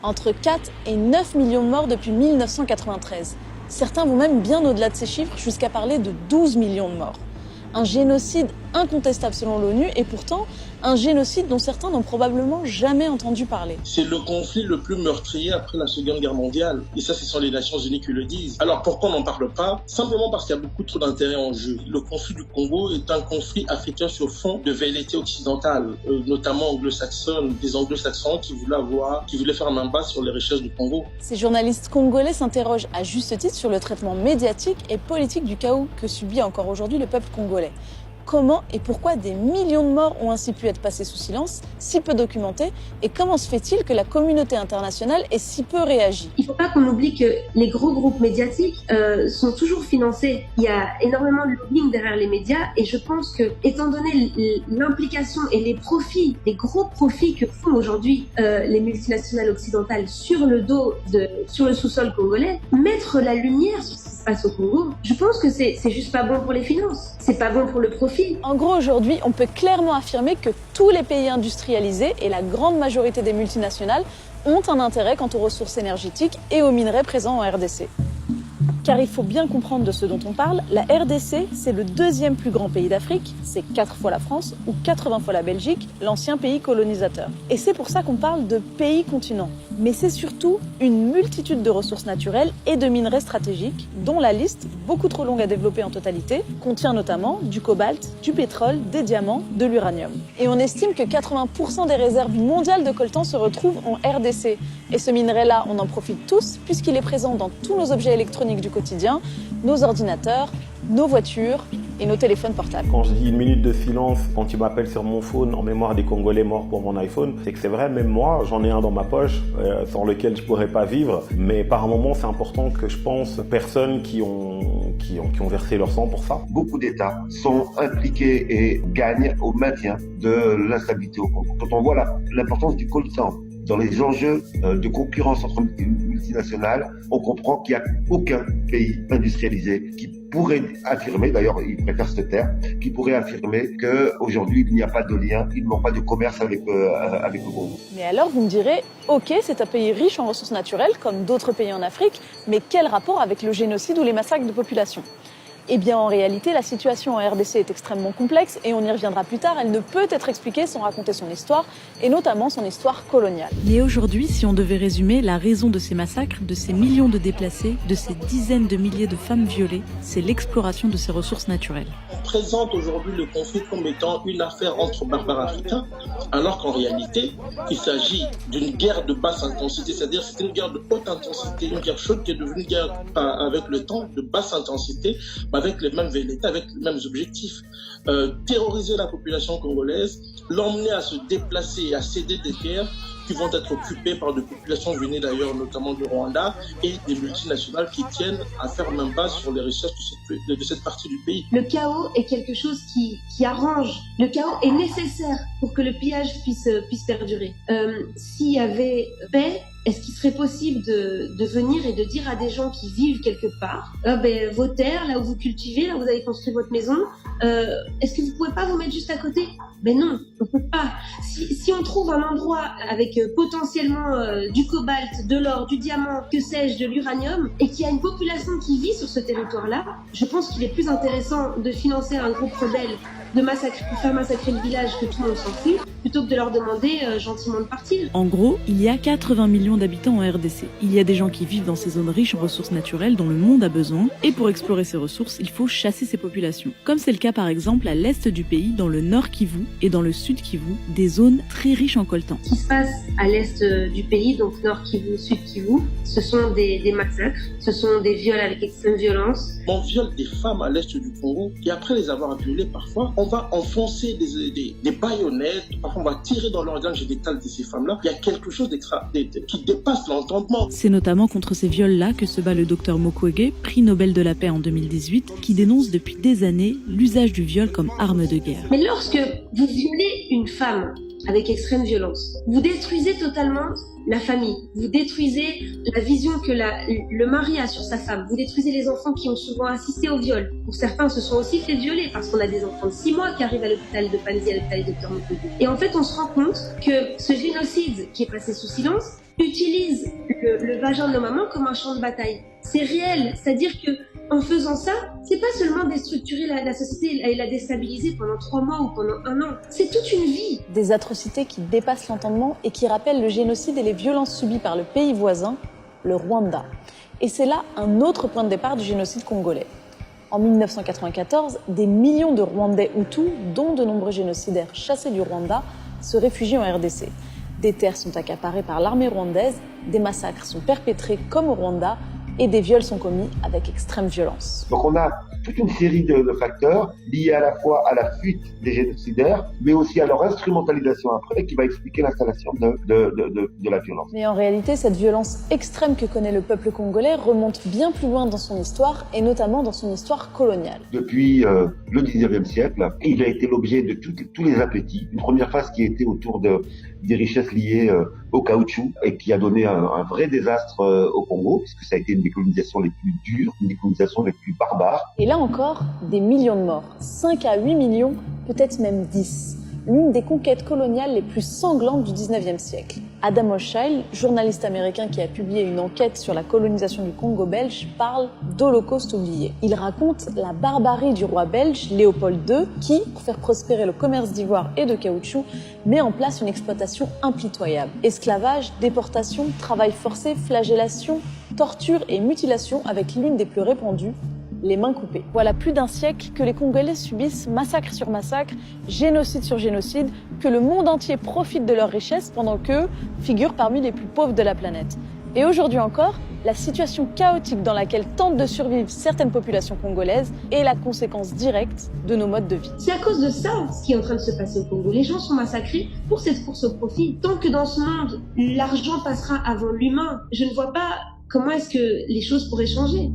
Entre 4 et 9 millions de morts depuis 1993. Certains vont même bien au-delà de ces chiffres, jusqu'à parler de 12 millions de morts. Un génocide incontestable selon l'ONU, et pourtant un génocide dont certains n'ont probablement jamais entendu parler. C'est le conflit le plus meurtrier après la Seconde Guerre mondiale. Et ça, ce sont les Nations Unies qui le disent. Alors pourquoi on n'en parle pas? Simplement parce qu'il y a beaucoup trop d'intérêts en jeu. Le conflit du Congo est un conflit africain sur fond de velléité occidentale, notamment anglo-saxonne, des anglo-saxons qui voulaient faire main basse sur les richesses du Congo. Ces journalistes congolais s'interrogent à juste titre sur le traitement médiatique et politique du chaos que subit encore aujourd'hui le peuple congolais. Comment et pourquoi des millions de morts ont ainsi pu être passés sous silence, si peu documentés, et comment se fait-il que la communauté internationale ait si peu réagi? Il ne faut pas qu'on oublie que les gros groupes médiatiques sont toujours financés. Il y a énormément de lobbying derrière les médias, et je pense que, étant donné l'implication et les profits, les gros profits que font aujourd'hui les multinationales occidentales sur le sous-sol congolais, mettre la lumière sur ce qui se passe au Congo, je pense que c'est juste pas bon pour les finances, c'est pas bon pour le profit. En gros, aujourd'hui, on peut clairement affirmer que tous les pays industrialisés et la grande majorité des multinationales ont un intérêt quant aux ressources énergétiques et aux minerais présents en RDC. Car il faut bien comprendre de ce dont on parle, la RDC, c'est le deuxième plus grand pays d'Afrique, c'est 4 fois la France ou 80 fois la Belgique, l'ancien pays colonisateur. Et c'est pour ça qu'on parle de pays-continent. Mais c'est surtout une multitude de ressources naturelles et de minerais stratégiques, dont la liste, beaucoup trop longue à développer en totalité, contient notamment du cobalt, du pétrole, des diamants, de l'uranium. Et on estime que 80% des réserves mondiales de coltan se retrouvent en RDC. Et ce minerai-là, on en profite tous, puisqu'il est présent dans tous nos objets électroniques du quotidien, nos ordinateurs, nos voitures et nos téléphones portables. Quand je dis une minute de silence, quand tu m'appelles sur mon phone en mémoire des Congolais morts pour mon iPhone, c'est que c'est vrai, même moi, j'en ai un dans ma poche, sans lequel je pourrais pas vivre, mais par moment, c'est important que je pense aux personnes qui ont versé leur sang pour ça. Beaucoup d'États sont impliqués et gagnent au maintien de l'instabilité au Congo. Quand on voit l'importance du coltan dans les enjeux de concurrence entre multinationales, on comprend qu'il n'y a aucun pays industrialisé qui pourrait affirmer, d'ailleurs ils préfèrent ce terme, qui pourrait affirmer qu'aujourd'hui il n'y a pas de lien, ils n'ont pas de commerce avec le Congo. Mais alors vous me direz, ok, c'est un pays riche en ressources naturelles, comme d'autres pays en Afrique, mais quel rapport avec le génocide ou les massacres de population ? Eh bien, en réalité, la situation en RDC est extrêmement complexe et on y reviendra plus tard. Elle ne peut être expliquée sans raconter son histoire, et notamment son histoire coloniale. Mais aujourd'hui, si on devait résumer la raison de ces massacres, de ces millions de déplacés, de ces dizaines de milliers de femmes violées, c'est l'exploration de ces ressources naturelles. On présente aujourd'hui le conflit comme étant une affaire entre barbares africains, alors qu'en réalité, il s'agit d'une guerre de basse intensité, c'est-à-dire c'est une guerre de haute intensité, une guerre chaude qui est devenue une guerre avec le temps de basse intensité, avec les mêmes velléités, avec les mêmes objectifs. Terroriser la population congolaise, l'emmener à se déplacer et à céder des terres qui vont être occupées par des populations venues d'ailleurs, notamment du Rwanda, et des multinationales qui tiennent à faire main basse sur les richesses de cette partie du pays. Le chaos est quelque chose qui arrange. Le chaos est nécessaire pour que le pillage puisse perdurer. S'il y avait paix, est-ce qu'il serait possible de venir et de dire à des gens qui vivent quelque part, vos terres, là où vous cultivez, là où vous avez construit votre maison, est-ce que vous pouvez pas vous mettre juste à côté? Ben non, on peut pas. Si on trouve un endroit avec potentiellement du cobalt, de l'or, du diamant, que sais-je, de l'uranium, et qu'il y a une population qui vit sur ce territoire-là, je pense qu'il est plus intéressant de financer un groupe rebelle pour faire massacrer le village que tout le monde s'en fout, plutôt que de leur demander gentiment de partir. En gros, il y a 80 millions d'habitants en RDC. Il y a des gens qui vivent dans ces zones riches en ressources naturelles dont le monde a besoin, et pour explorer ces ressources, il faut chasser ces populations. Comme c'est le cas par exemple à l'est du pays, dans le nord Kivu et dans le sud Kivu, des zones très riches en coltan. Ce qui se passe à l'est du pays, donc nord Kivu, sud Kivu, ce sont des massacres, ce sont des viols avec extrême violence. On viole des femmes à l'est du Congo, et après les avoir violées parfois, on va enfoncer des baïonnettes, parfois on va tirer dans l'organe génital de ces femmes-là. Il y a quelque chose qui dépasse l'entendement. C'est notamment contre ces viols-là que se bat le docteur Mukwege, prix Nobel de la paix en 2018, qui dénonce depuis des années l'usage du viol comme arme de guerre. Mais lorsque vous violez une femme avec extrême violence, vous détruisez totalement la famille, vous détruisez la vision que le mari a sur sa femme, vous détruisez les enfants qui ont souvent assisté au viol. Pour certains, se sont aussi fait violer parce qu'on a des enfants de 6 mois qui arrivent à l'hôpital de Panzi, à l'hôpital de Dr Mukwege. Et en fait, on se rend compte que ce génocide qui est passé sous silence utilise le vagin de nos mamans comme un champ de bataille. C'est réel, c'est-à-dire que en faisant ça, c'est pas seulement déstructurer la société et la déstabiliser pendant 3 mois ou pendant 1 an, c'est toute une vie. Des atrocités qui dépassent l'entendement et qui rappellent le génocide et les violences subies par le pays voisin, le Rwanda. Et c'est là un autre point de départ du génocide congolais. En 1994, des millions de Rwandais Hutus, dont de nombreux génocidaires chassés du Rwanda, se réfugient en RDC. Des terres sont accaparées par l'armée rwandaise, des massacres sont perpétrés comme au Rwanda et des viols sont commis avec extrême violence. Donc on a toute une série de facteurs liés à la fois à la fuite des génocidaires, mais aussi à leur instrumentalisation après, qui va expliquer l'installation de la violence. Mais en réalité, cette violence extrême que connaît le peuple congolais remonte bien plus loin dans son histoire, et notamment dans son histoire coloniale. Depuis le 19e siècle, il a été l'objet de tous les appétits. Une première phase qui était autour des richesses liées au caoutchouc et qui a donné un vrai désastre au Congo, puisque ça a été une des colonisations les plus dures, une des colonisations les plus barbares. Et là encore, des millions de morts, 5 à 8 millions, peut-être même 10. L'une des conquêtes coloniales les plus sanglantes du 19e siècle. Adam Hochschild, journaliste américain qui a publié une enquête sur la colonisation du Congo belge, parle d'Holocauste oublié. Il raconte la barbarie du roi belge Léopold II qui, pour faire prospérer le commerce d'ivoire et de caoutchouc, met en place une exploitation impitoyable. Esclavage, déportation, travail forcé, flagellation, torture et mutilation avec l'une des plus répandues, les mains coupées. Voilà plus d'un siècle que les Congolais subissent massacre sur massacre, génocide sur génocide, que le monde entier profite de leurs richesses pendant qu'eux figurent parmi les plus pauvres de la planète. Et aujourd'hui encore, la situation chaotique dans laquelle tentent de survivre certaines populations congolaises est la conséquence directe de nos modes de vie. C'est à cause de ça ce qui est en train de se passer au Congo. Les gens sont massacrés pour cette course au profit. Tant que dans ce monde, l'argent passera avant l'humain, je ne vois pas comment est-ce que les choses pourraient changer.